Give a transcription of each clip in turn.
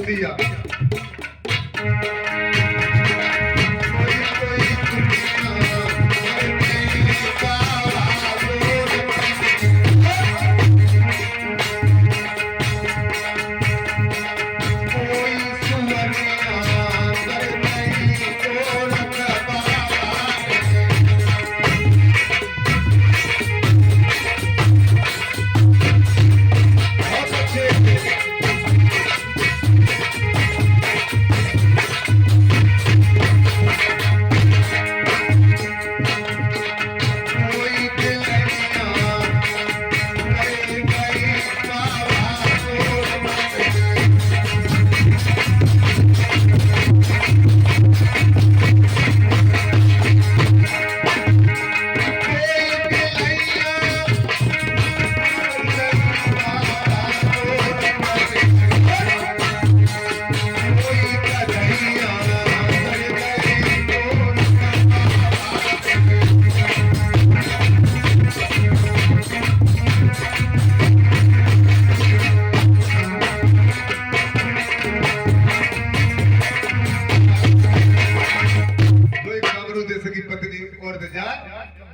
कुतिया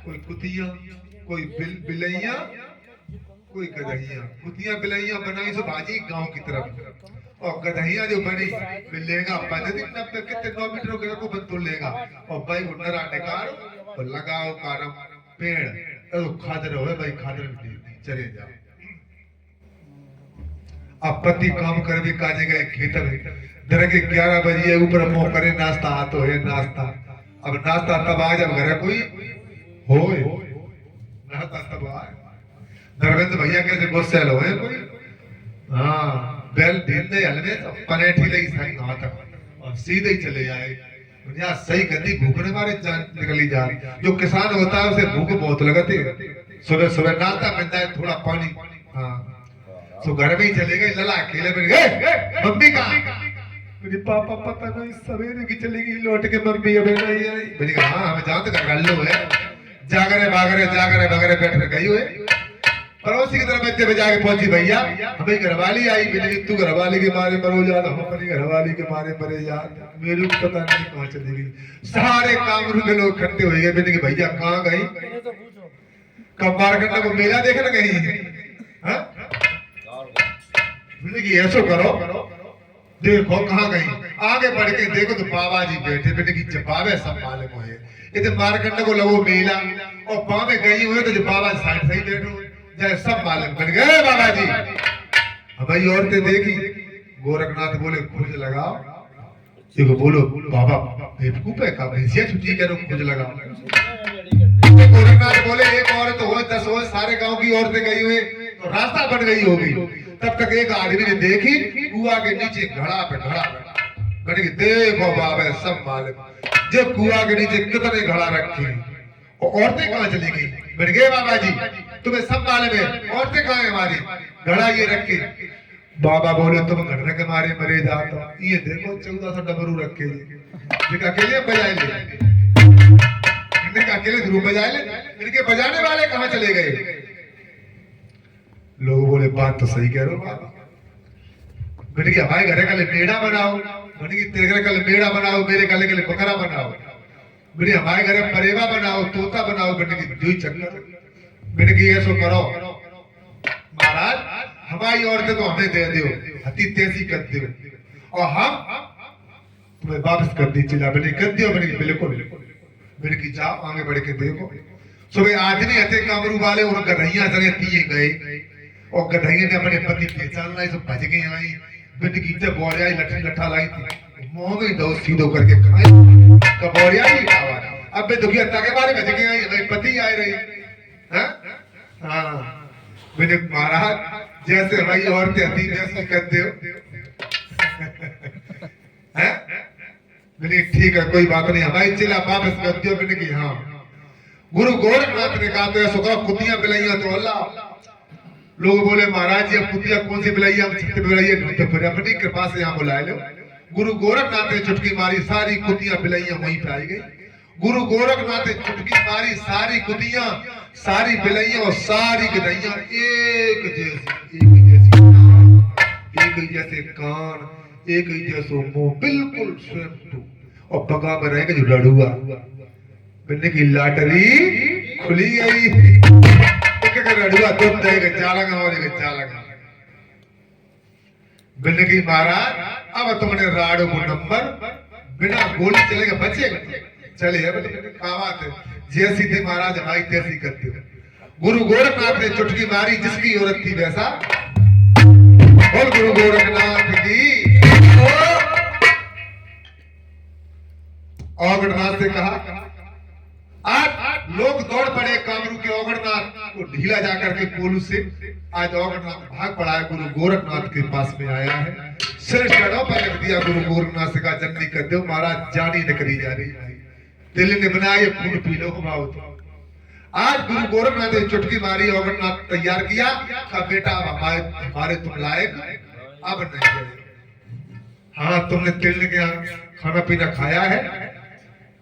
कोई कुतिया कोई बिलैया कोई गधैया कुतिया बिलैया बनाई सो भाजी गांव की तरफ और गधैया जो बनी लेगा 90 कितने 9 मीटर को बंद तो लेगा और भाई उन्नरा निकाल और लगाओ कारम पेड़ तो खादर हो भाई खादर चले जाओ। अब पति काम कर भी काजे गए खेत में दर के 11 बजे ऊपर मुंह करे नाश्ता तो है नाश्ता अब नाश्ता तब आ जब घर कोई होए नाश्ता तब आए धर्मेंद्र भैया कैसे गुस्से लो है कोई हाँ बेल दिन दे हलवे तो पनेठी लगी सारी गांव तक और सीधे ही चले जाए दुनिया सही गंदी भूखने मारे जान निकली जा जो किसान होता है उसे भूख बहुत लगती है सुबह सुबह नाश्ता मिलता है थोड़ा पानी हाँ तो घर में ही चले गए लला अकेले में गए मम्मी कहाँ मेरी पापा पता नहीं सवेरे की चली गई लौट के मम्मी अबे नहीं आई मैंने कहा हाँ हमें जाओ तो गल्लो है जागरे बागरे बैठ कर गई हुए पड़ोसी की तरफ बच्चे बजा के पहुंची भैया हमें घरवाली आई मैंने तू घरवाली के मारे मरो जा हम अपनी घरवाली के मारे मरे जा मेरे को पता नहीं कहाँ चली गई सारे कामरू के लोग इकट्ठे हो गए मैंने कहा भैया कहाँ गई कब मारकंडा को मेला देखने गई हाँ ऐसा करो देखो कहाँ गई आगे बढ़ के देखो तो बाबा जी बैठे बेटे की जवाबे सब मालूम है इधर मारकंडा को लगो मेला और वहां में गई हुए तो जो बाबा साइड सही बैठो जैसे सब मालूम बन गए बाबा जी भाई औरतें देखी गोरखनाथ बोले खोज लगाओ देखो बोलो बाबा बेवकूफ है का भैंसिया छुट्टी करो खोज लगाओ गोरखनाथ बोले एक औरत हो 10 हो सारे गांव की औरतें गई हुई तो रास्ता बन गई होगी तब तक एक आदमी ने देखी कुआ के नीचे घड़ा पे मैंने कि देखो बाबा सब मालूम जो कुआ के नीचे कितने घड़ा रखी और औरतें कहाँ चली गई मैंने गए बाबा जी तुम्हें सब मालूम है औरतें कहाँ है हमारी घड़ा ये रखी बाबा बोले तुम घटने के मारे मरे जाते ये देखो 1400 डमरू रखे अकेले बजाए ले अकेले ध्रुव बजाए ले इनके बजाने वाले कहाँ चले गए लोग बोले बात तो सही कह रहे हो बाबा बेटे कि हमारे घर के लिए मेड़ा बनाओ बेटे कि तेरे घर के लिए मेड़ा बनाओ मेरे गले के लिए बकरा बनाओ बेटे हमारे घर में परेवा बनाओ तोता बनाओ बेटे की दुई चक्कर बेटे की ऐसा करो महाराज हमारी औरतें तो हमें दे दो हती तेजी कर दो और हम तुम्हें वापस कर दी चिल्ला बेटे कर दियो बेटे बिल्कुल बेटे की जाओ आगे बढ़ के देखो सुबह आदमी हथे कामरू वाले और गधैया सगे पिए गए और गधैया ने अपने पति पहचान लाई तो भज गई आई बेटे की जब बोरिया लठी लठा लाई थी मुंह में दो सीधो करके खाई कबोरिया ही खावा अब बे दुखिया ताके बारे भज गई आई मेरे पति आए रहे हैं हां बेटे महाराज जैसे हमारी औरतें हती वैसे करते हो हैं बेटे ठीक है कोई बात नहीं हमारी चिल्ला वापस कर दियो बेटे की हाँ गुरु गोरखनाथ ने कहा तो ऐसा करो कुतियां बिलैया तो अल्लाह लोग बोले महाराज जी अब कुतिया कौन सी बिलैया छत्ते बिलैया ढूंढते फिर अपनी कृपा से यहाँ बुलाए लो गुरु गोरखनाथ ने चुटकी मारी सारी कुतियां बिलैया वहीं पे आई गई गुरु गोरखनाथ ने चुटकी मारी सारी कुतियां सारी बिलैया और सारी गधैया एक जैसे कान एक ही जैसो मुंह बिल्कुल सेम टू और बगा में रहेगा जो लड़ुआ बिन्ने की लॉटरी खुली गई एक का लड़ुआ दूध देगा चालंगा और एक चालंगा बिन्ने की महाराज अब तुमने राडो को नंबर बिना गोली चलेगा बचेगा चले बात है जैसी थी महाराज हमारी तैसी करते गुरु गोरखनाथ ने चुटकी मारी जिसकी औरत थी वैसा बोल गुरु गोरखनाथ की औगणनाथ से कहा आज लोग दौड़ पड़े कामरू के औगणनाथ को ढीला जाकर के पोलू से आज औगणनाथ भाग पड़ा है गुरु गोरखनाथ के पास में आया है सिर चढ़ो पर रख दिया गुरु गोरखनाथ से कहा जल्दी कर दो महाराज जानी निकली जा रही है दिल ने बनाए खून पी लो घुमाओ तो आज गुरु गोरखनाथ ने चुटकी मारी औगणनाथ तैयार किया का बेटा हमारे तुम लायक अब नहीं है हाँ तुमने तिल के खाना पीना खाया है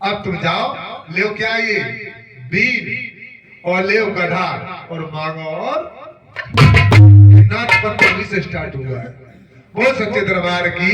अब तुम जाओ ले क्या ये बीन और ले गधा और मांगो और नाच पंद्रह से स्टार्ट हुआ है वो सच्चे दरबार की